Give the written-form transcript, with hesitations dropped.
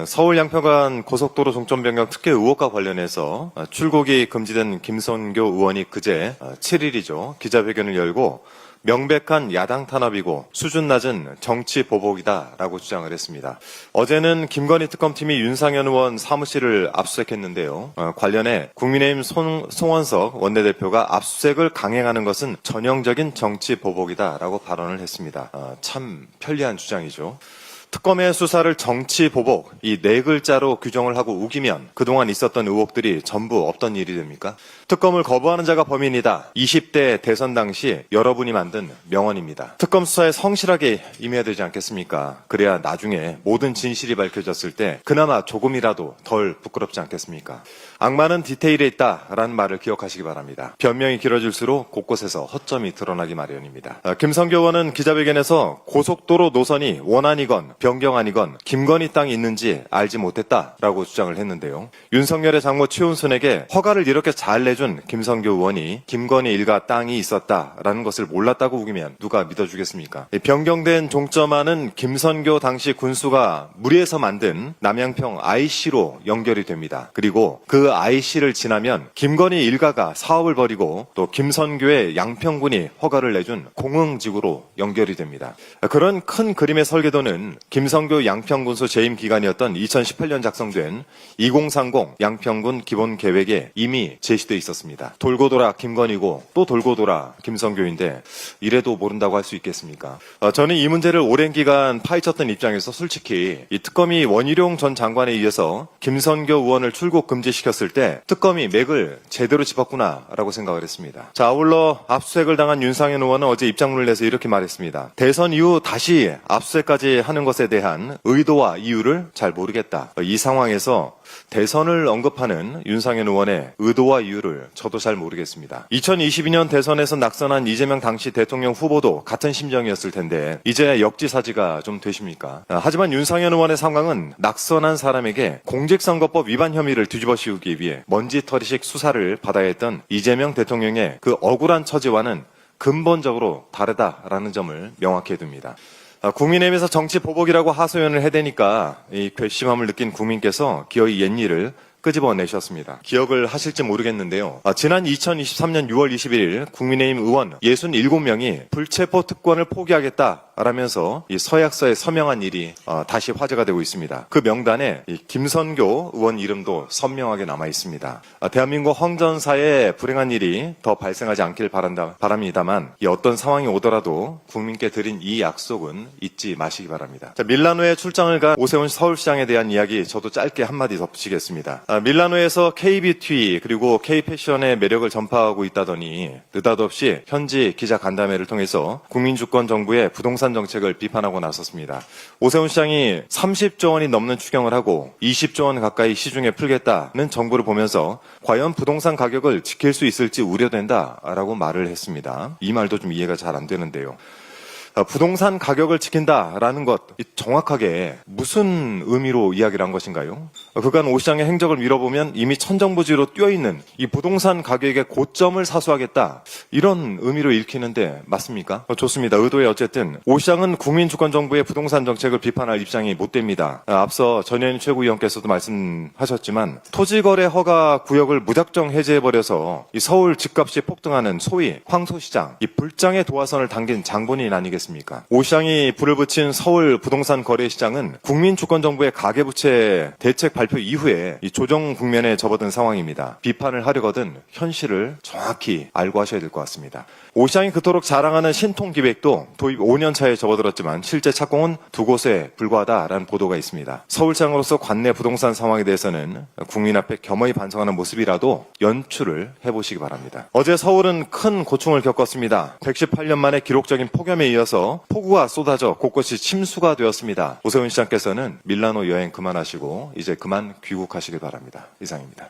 서울 양평간 고속도로 종점 변경 특혜 의혹과 관련해서 출국이 금지된 김선교 의원이 그제 7일이죠. 기자회견을 열고 명백한 야당 탄압이고 수준 낮은 정치 보복이다라고 주장을 했습니다. 어제는 김건희 특검팀이 윤상현 의원 사무실을 압수수색했는데요. 관련해 국민의힘 송원석 원내대표가 압수수색을 강행하는 것은 전형적인 정치 보복이다라고 발언을 했습니다. 참 편리한 주장이죠. 특검의 수사를 정치 보복, 이 네 글자로 규정을 하고 우기면 그동안 있었던 의혹들이 전부 없던 일이 됩니까? 특검을 거부하는 자가 범인이다. 20대 대선 당시 여러분이 만든 명언입니다. 특검 수사에 성실하게 임해야 되지 않겠습니까? 그래야 나중에 모든 진실이 밝혀졌을 때 그나마 조금이라도 덜 부끄럽지 않겠습니까? 악마는 디테일에 있다라는 말을 기억하시기 바랍니다. 변명이 길어질수록 곳곳에서 허점이 드러나기 마련입니다. 김선교 의원은 기자회견에서 고속도로 노선이 원안이건 변경안이건 김건희 땅이 있는지 알지 못했다라고 주장을 했는데요. 윤석열의 장모 최은순에게 허가를 이렇게 잘 내준 김선교 의원이 김건희 일가 땅이 있었다라는 것을 몰랐다고 우기면 누가 믿어주겠습니까? 변경된 종점안은 김선교 당시 군수가 무리해서 만든 남양평 IC로 연결이 됩니다. 그리고 그 IC를 지나면 김건희 일가가 사업을 벌이고 또 김선교의 양평군이 허가를 내준 공흥지구로 연결이 됩니다. 그런 큰 그림의 설계도는 김선교 양평군수 재임 기간이었던 2018년 작성된 2030 양평군 기본계획에 이미 제시되어 있었습니다. 돌고 돌아 김건희고 또 돌고 돌아 김선교인데 이래도 모른다고 할 수 있겠습니까? 저는 이 문제를 오랜 기간 파헤쳤던 입장에서 솔직히 이 특검이 원희룡 전 장관에 의해서 김선교 의원을 출국 금지시켰을 때 특검이 맥을 제대로 짚었구나라고 생각을 했습니다. 자, 아울러 압수수색을 당한 윤상현 의원은 어제 입장문을 내서 이렇게 말했습니다. 대선 이후 다시 압수수색까지 하는 것에 대한 의도와 이유를 잘 모르겠다. 이 상황에서 대선을 언급하는 윤상현 의원의 의도와 이유를 저도 잘 모르겠습니다. 2022년 대선에서 낙선한 이재명 당시 대통령 후보도 같은 심정이었을 텐데 이제 역지사지가 좀 되십니까? 하지만 윤상현 의원의 상황은 낙선한 사람에게 공직선거법 위반 혐의를 뒤집어 씌우기 위해 먼지털이식 수사를 받아야 했던 이재명 대통령의 그 억울한 처지와는 근본적으로 다르다라는 점을 명확히 해둡니다. 국민의힘에서 정치 보복이라고 하소연을 해대니까 이 괘씸함을 느낀 국민께서 기어이 옛일을 끄집어내셨습니다. 기억을 하실지 모르겠는데요. 지난 2023년 6월 21일 국민의힘 의원 67명이 불체포 특권을 포기하겠다라면서 이 서약서에 서명한 일이 다시 화제가 되고 있습니다. 그 명단에 이 김선교 의원 이름도 선명하게 남아 있습니다. 대한민국 헌정사에 불행한 일이 더 발생하지 않길 바랍니다만 이 어떤 상황이 오더라도 국민께 드린 이 약속은 잊지 마시기 바랍니다. 자, 밀라노에 출장을 간 오세훈 서울시장에 대한 이야기 저도 짧게 한마디 덧붙이겠습니다. 밀라노에서 K뷰티 그리고 K패션의 매력을 전파하고 있다더니 느닷없이 현지 기자 간담회를 통해서 국민주권 정부의 부동산 정책을 비판하고 나섰습니다. 오세훈 시장이 30조 원이 넘는 추경을 하고 20조 원 가까이 시중에 풀겠다는 정부를 보면서 과연 부동산 가격을 지킬 수 있을지 우려된다라고 말을 했습니다. 이 말도 좀 이해가 잘 안 되는데요. 부동산 가격을 지킨다라는 것 정확하게 무슨 의미로 이야기를 한 것인가요? 그간 오 시장의 행적을 밀어보면 이미 천정부지로 뛰어있는 이 부동산 가격의 고점을 사수하겠다 이런 의미로 읽히는데 맞습니까? 좋습니다. 의도에 어쨌든 오 시장은 국민주권정부의 부동산 정책을 비판할 입장이 못 됩니다. 앞서 전현희 최고위원께서도 말씀하셨지만 토지거래 허가 구역을 무작정 해제해버려서 이 서울 집값이 폭등하는 소위 황소시장 이 불장의 도화선을 당긴 장본인 아니겠습니까? 오 시장이 불을 붙인 서울 부동산 거래시장은 국민주권정부의 가계부채 대책 발표 이후에 이 조정 국면에 접어든 상황입니다. 비판을 하려거든 현실을 정확히 알고 하셔야 될 것 같습니다. 오 시장이 그토록 자랑하는 신통기획도 도입 5년 차에 접어들었지만 실제 착공은 2곳에 불과하다라는 보도가 있습니다. 서울시장으로서 관내 부동산 상황에 대해서는 국민 앞에 겸허히 반성하는 모습이라도 연출을 해보시기 바랍니다. 어제 서울은 큰 고충을 겪었습니다. 118년 만에 기록적인 폭염에 이어서 폭우가 쏟아져 곳곳이 침수가 되었습니다. 오세훈 시장께서는 밀라노 여행 그만하시고 이제 그만 귀국하시길 바랍니다. 이상입니다.